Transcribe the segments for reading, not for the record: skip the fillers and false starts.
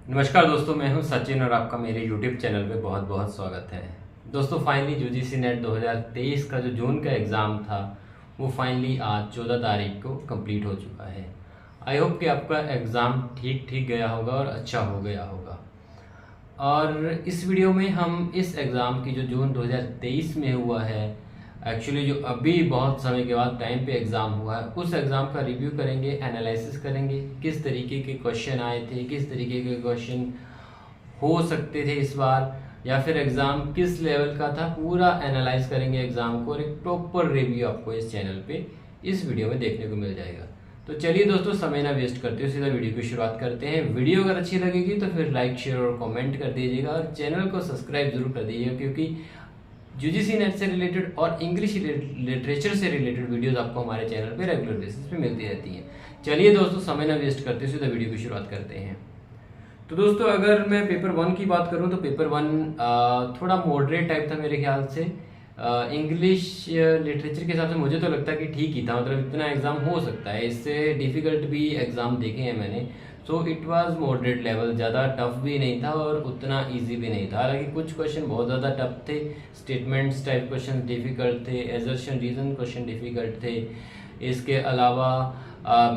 नमस्कार दोस्तों, मैं हूं सचिन और आपका मेरे YouTube चैनल पे बहुत बहुत स्वागत है। दोस्तों फाइनली यूजीसी नेट 2023 का जो जून का एग्ज़ाम था वो फाइनली आज 14 तारीख को कंप्लीट हो चुका है। आई होप कि आपका एग्ज़ाम ठीक ठीक गया होगा और अच्छा हो गया होगा। और इस वीडियो में हम इस एग्ज़ाम की जो जून 2023 में हुआ है, एक्चुअली जो अभी बहुत समय के बाद टाइम पे एग्ज़ाम हुआ है, उस एग्ज़ाम का रिव्यू करेंगे, एनालिसिस करेंगे, किस तरीके के क्वेश्चन आए थे, किस तरीके के क्वेश्चन हो सकते थे इस बार, या फिर एग्ज़ाम किस लेवल का था, पूरा एनालाइज करेंगे एग्ज़ाम को और एक प्रॉपर रिव्यू आपको इस चैनल पे इस वीडियो में देखने को मिल जाएगा। तो चलिए दोस्तों, समय ना वेस्ट करते हुए सीधा वीडियो की शुरुआत करते हैं। वीडियो अगर अच्छी लगेगी तो फिर लाइक, शेयर और कमेंट कर दीजिएगा और चैनल को सब्सक्राइब जरूर कर दीजिएगा, क्योंकि यूजीसी नेट से रिलेटेड और इंग्लिश लिटरेचर से रिलेटेड वीडियोस आपको हमारे चैनल पे रेगुलर बेसिस पे मिलती रहती हैं। चलिए दोस्तों, समय ना वेस्ट करते हुए सीधा वीडियो की शुरुआत करते हैं। तो दोस्तों, अगर मैं पेपर 1 की बात करूं तो पेपर 1 थोड़ा मॉडरेट टाइप था मेरे ख्याल से। इंग्लिश लिटरेचर के हिसाब से मुझे तो लगता है कि ठीक ही था, मतलब इतना एग्ज़ाम हो सकता है, इससे डिफ़िकल्ट भी एग्ज़ाम देखे हैं मैंने। So it was moderate level, ज़्यादा टफ भी नहीं था और उतना इजी भी नहीं था। हालांकि कुछ क्वेश्चन बहुत ज़्यादा टफ थे, स्टेटमेंट्स टाइप क्वेश्चन डिफ़िकल्ट थे, एजर्शन रीज़न क्वेश्चन डिफ़िकल्ट थे। इसके अलावा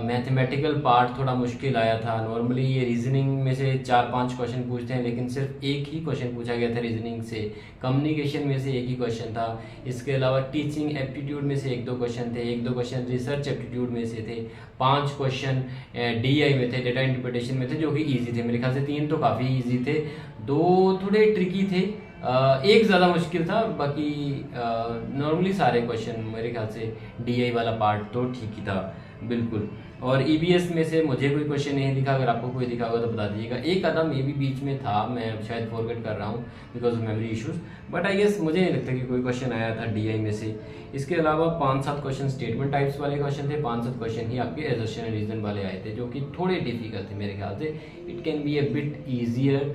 मैथमेटिकल पार्ट थोड़ा मुश्किल आया था। नॉर्मली ये रीजनिंग में से 4-5 क्वेश्चन पूछते हैं, लेकिन सिर्फ एक ही क्वेश्चन पूछा गया था रीजनिंग से। कम्युनिकेशन में से एक ही क्वेश्चन था। इसके अलावा टीचिंग एप्टीट्यूड में से 1-2 क्वेश्चन थे, 1-2 क्वेश्चन रिसर्च एप्टीट्यूड में से थे, 5 क्वेश्चन डीआई में थे, डेटा इंटरप्रिटेशन में थे, जो कि ईजी थे। मेरे ख्याल से 3 तो काफ़ी ईजी थे, 2 थोड़े ट्रिकी थे, एक ज़्यादा मुश्किल था। बाकी नॉर्मली सारे क्वेश्चन मेरे ख्याल से डीआई वाला पार्ट तो ठीक ही था बिल्कुल। और ईबीएस में से मुझे कोई क्वेश्चन नहीं दिखा, अगर आपको कोई दिखा होगा तो बता दीजिएगा। एक आधा मे भी बीच में था, मैं शायद फॉरगेट कर रहा हूँ because of memory issues, but I guess मुझे नहीं लगता कि कोई क्वेश्चन आया था डीआई में से। इसके अलावा 5-7 क्वेश्चन स्टेटमेंट टाइप्स वाले क्वेश्चन थे, 5-7 क्वेश्चन ही आपके एजर्शन रीजन वाले आए थे, जो कि थोड़े डिफिकल्ट थे मेरे ख्याल से। It can be A bit easier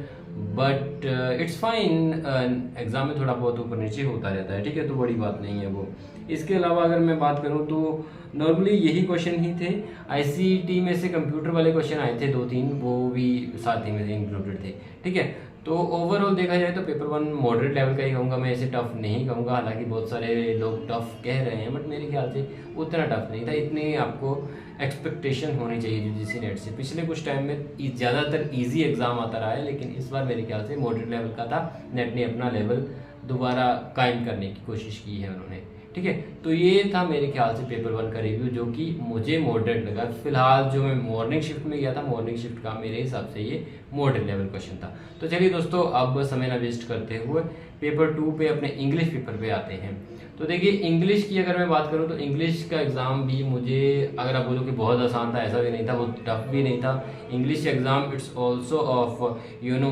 but it's fine. Exam में थोड़ा बहुत ऊपर नीचे होता रहता है, ठीक है, तो बड़ी बात नहीं है वो। इसके अलावा अगर मैं बात करूं तो नॉर्मली यही क्वेश्चन ही थे। आईसीटी में से कंप्यूटर वाले क्वेश्चन आए थे 2-3, वो भी साथ ही में इंक्लूडेड थे, ठीक है। तो ओवरऑल देखा जाए तो पेपर 1 मॉडरेट लेवल का ही कहूँगा मैं, इसे टफ नहीं कहूँगा। हालांकि बहुत सारे लोग टफ कह रहे हैं, बट मेरे ख्याल से उतना टफ नहीं था। इतनी आपको एक्सपेक्टेशन होनी चाहिए यूजीसी नेट से। पिछले कुछ टाइम में ज़्यादातर इजी एग्जाम आता रहा है, लेकिन इस बार मेरे ख्याल से मॉडरेट लेवल का था। नेट ने अपना लेवल दोबारा कायम करने की कोशिश की है उन्होंने, ठीक है। तो ये था मेरे ख्याल से पेपर 1 का रिव्यू, जो कि मुझे मॉडरेट लगा। फिलहाल जो मैं मॉर्निंग शिफ्ट में गया था, मॉर्निंग शिफ्ट का मेरे हिसाब से ये मॉडरेट लेवल क्वेश्चन था। तो चलिए दोस्तों, अब समय ना वेस्ट करते हुए पेपर 2 पे, अपने इंग्लिश पेपर पे आते हैं। तो देखिए, इंग्लिश की अगर मैं बात करूं तो इंग्लिश का एग्ज़ाम भी मुझे, अगर आप बोलो कि बहुत आसान था, ऐसा भी नहीं था, वो टफ भी नहीं था। English exam it's also of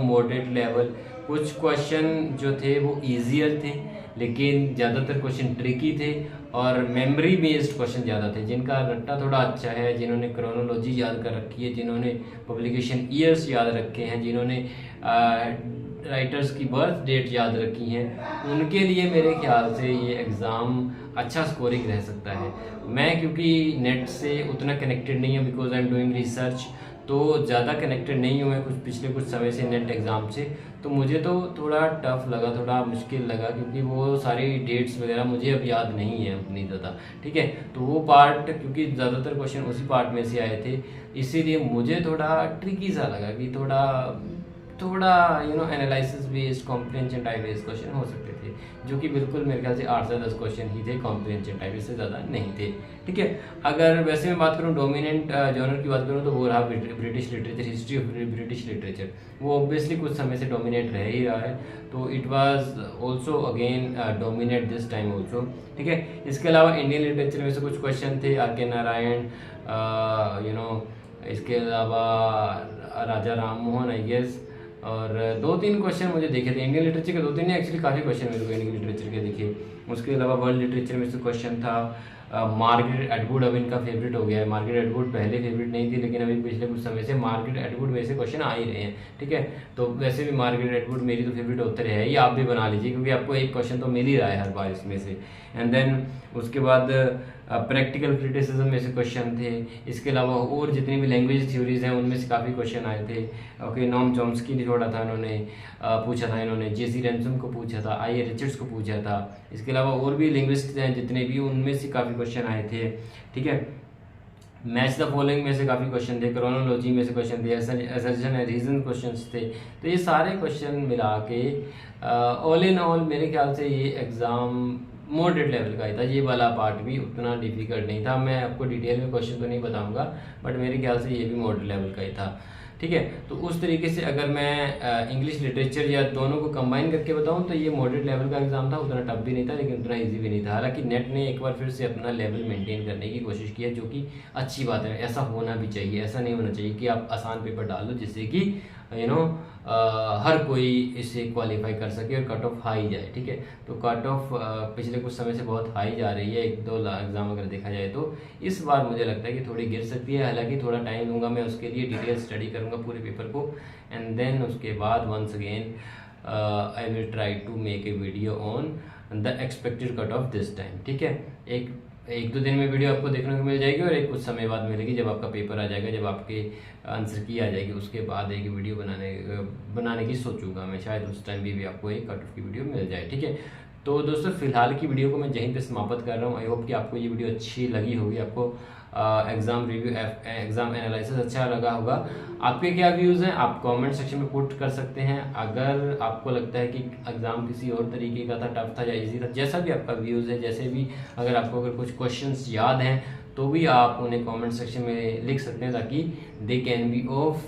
moderate level. कुछ क्वेश्चन जो थे वो ईजियर थे, लेकिन ज़्यादातर क्वेश्चन ट्रिकी थे और मेमोरी बेस्ड क्वेश्चन ज़्यादा थे। जिनका रट्टा थोड़ा अच्छा है, जिन्होंने क्रोनोलॉजी याद कर रखी है, जिन्होंने पब्लिकेशन ईयर्स याद रखे हैं, जिन्होंने राइटर्स की बर्थ डेट याद रखी हैं, उनके लिए मेरे ख्याल से ये एग्ज़ाम अच्छा स्कोरिंग रह सकता है। मैं क्योंकि नेट से उतना कनेक्टेड नहीं हूँ, because I am doing research, तो ज़्यादा कनेक्टेड नहीं हूँ मैं पिछले कुछ समय से नेट एग्ज़ाम से। तो मुझे तो थोड़ा टफ लगा, थोड़ा मुश्किल लगा, क्योंकि वो सारी डेट्स वगैरह मुझे अब याद नहीं है उतनी ज़्यादा, ठीक है। तो वो पार्ट, क्योंकि ज़्यादातर क्वेश्चन उसी पार्ट में से आए थे, इसीलिए मुझे थोड़ा ट्रिकी सा लगा कि थोड़ा थोड़ा analysis based comprehension type based question हो सकते थे, जो कि बिल्कुल मेरे ख्याल से 8 से 10 क्वेश्चन ही थे कॉम्प्रिहेंशन टाइप, इससे ज़्यादा नहीं थे, ठीक है। अगर वैसे मैं बात करूँ डोमिनेंट जॉनर की बात करूँ तो वो रहा British literature, history of British literature. वो ऑब्वियसली कुछ समय से डोमिनेट रह ही रहा है, तो it was also again dominate this time also, ठीक है। इसके अलावा इंडियन लिटरेचर में से कुछ क्वेश्चन थे, आर.के. नारायण, इसके अलावा राजा राम मोहन, आई गेस, और 2-3 क्वेश्चन मुझे देखे थे इंडियन लिटरेचर के। 2-3 नहीं, एक्चुअली काफ़ी क्वेश्चन मेरे को इंडियन लिटरेचर के दिखे। उसके अलावा वर्ल्ड लिटरेचर में से क्वेश्चन था, मार्गरेट एटवुड अब इनका फेवरेट हो गया है। मार्गरेट एटवुड पहले फेवरेट नहीं थी, लेकिन अभी पिछले कुछ समय से मार्गरेट एटवुड में से क्वेश्चन आ ही रहे हैं, ठीक है। तो वैसे भी मार्गरेट एटवुड मेरी तो फेवरेट ऑथर है ही, आप भी बना लीजिए, क्योंकि आपको एक क्वेश्चन तो मिल ही रहा है हर बार इसमें से। एंड देन उसके बाद प्रैक्टिकल क्रिटिसिज्म में से क्वेश्चन थे। इसके अलावा और जितनी भी लैंग्वेज थ्योरीज हैं उनमें से काफ़ी क्वेश्चन आए थे। ओके, नॉम चॉम्स्की ने थोड़ा था, इन्होंने पूछा था, इन्होंने जेसी रैनसम को पूछा था, आई ए रिचर्ड्स को पूछा था। इसके अलावा और भी लिंग्विस्ट हैं जितने भी, उनमें से काफ़ी क्वेश्चन आए थे। ठीक है, मैच द फॉलोइंग में से काफ़ी क्वेश्चन थे, क्रोनोलॉजी में से क्वेश्चन थे, असर्शन एंड रीजन क्वेश्चंस थे। तो ये सारे क्वेश्चन मिला के ऑल इन ऑल मेरे ख्याल से ये एग्ज़ाम मॉडरेट लेवल का ही था। ये वाला पार्ट भी उतना डिफिकल्ट नहीं था। मैं आपको डिटेल में क्वेश्चन तो नहीं बताऊंगा, बट मेरे ख्याल से ये भी मॉडरेट लेवल का ही था। ठीक है, तो उस तरीके से अगर मैं इंग्लिश लिटरेचर या दोनों को कंबाइन करके बताऊं तो ये मॉडरेट लेवल का एग्जाम था। उतना टफ भी नहीं था लेकिन उतना इजी भी नहीं था। हालांकि नेट ने एक बार फिर से अपना लेवल मेंटेन करने की कोशिश की है, जो कि अच्छी बात है। ऐसा होना भी चाहिए। ऐसा नहीं होना चाहिए कि आप आसान पेपर डाल दो जिससे कि हर कोई इसे क्वालिफाई कर सके और कट ऑफ हाई जाए। ठीक है, तो कट ऑफ पिछले कुछ समय से बहुत हाई जा रही है। 1-2 एग्जाम अगर देखा जाए तो इस बार मुझे लगता है कि थोड़ी गिर सकती है। हालांकि थोड़ा टाइम दूंगा, मैं उसके लिए डिटेल स्टडी करूंगा पूरे पेपर को, एंड देन उसके बाद once again I will try to make a video on the expected cut off this time. ठीक है, एक दो दिन में वीडियो आपको देखने को मिल जाएगी और एक कुछ समय बाद मिलेगी जब आपका पेपर आ जाएगा, जब आपके आंसर की आ जाएगी। उसके बाद एक वीडियो बनाने की सोचूंगा मैं, शायद उस टाइम भी आपको एक कट ऑफ की वीडियो मिल जाए। ठीक है, तो दोस्तों फिलहाल की वीडियो को मैं यहीं पे समाप्त कर रहा हूँ। आई होप कि आपको ये वीडियो अच्छी लगी होगी, आपको एग्जाम रिव्यू एग्जाम एनालिसिस अच्छा लगा होगा। आपके क्या व्यूज़ हैं आप कमेंट सेक्शन में पुट कर सकते हैं। अगर आपको लगता है कि एग्जाम किसी और तरीके का था, टफ था या इजी था, जैसा भी आपका व्यूज़ है, जैसे भी अगर आपको अगर कुछ क्वेश्चंस याद हैं तो भी आप उन्हें कमेंट सेक्शन में लिख सकते हैं, ताकि they can be of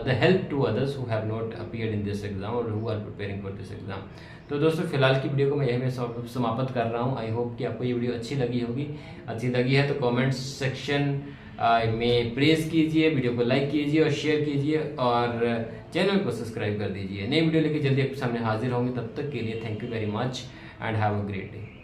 the help to others who have not appeared in this exam और who are preparing for this exam. तो दोस्तों फिलहाल की वीडियो को मैं यहीं में समाप्त कर रहा हूँ। आई होप कि आपको ये वीडियो अच्छी लगी होगी। अच्छी लगी है तो कमेंट सेक्शन में प्रेज कीजिए, वीडियो को लाइक कीजिए और शेयर कीजिए और चैनल को सब्सक्राइब कर दीजिए। नई वीडियो लेके जल्दी आपके सामने हाजिर होंगे। तब तक के लिए thank you very much and have a great day.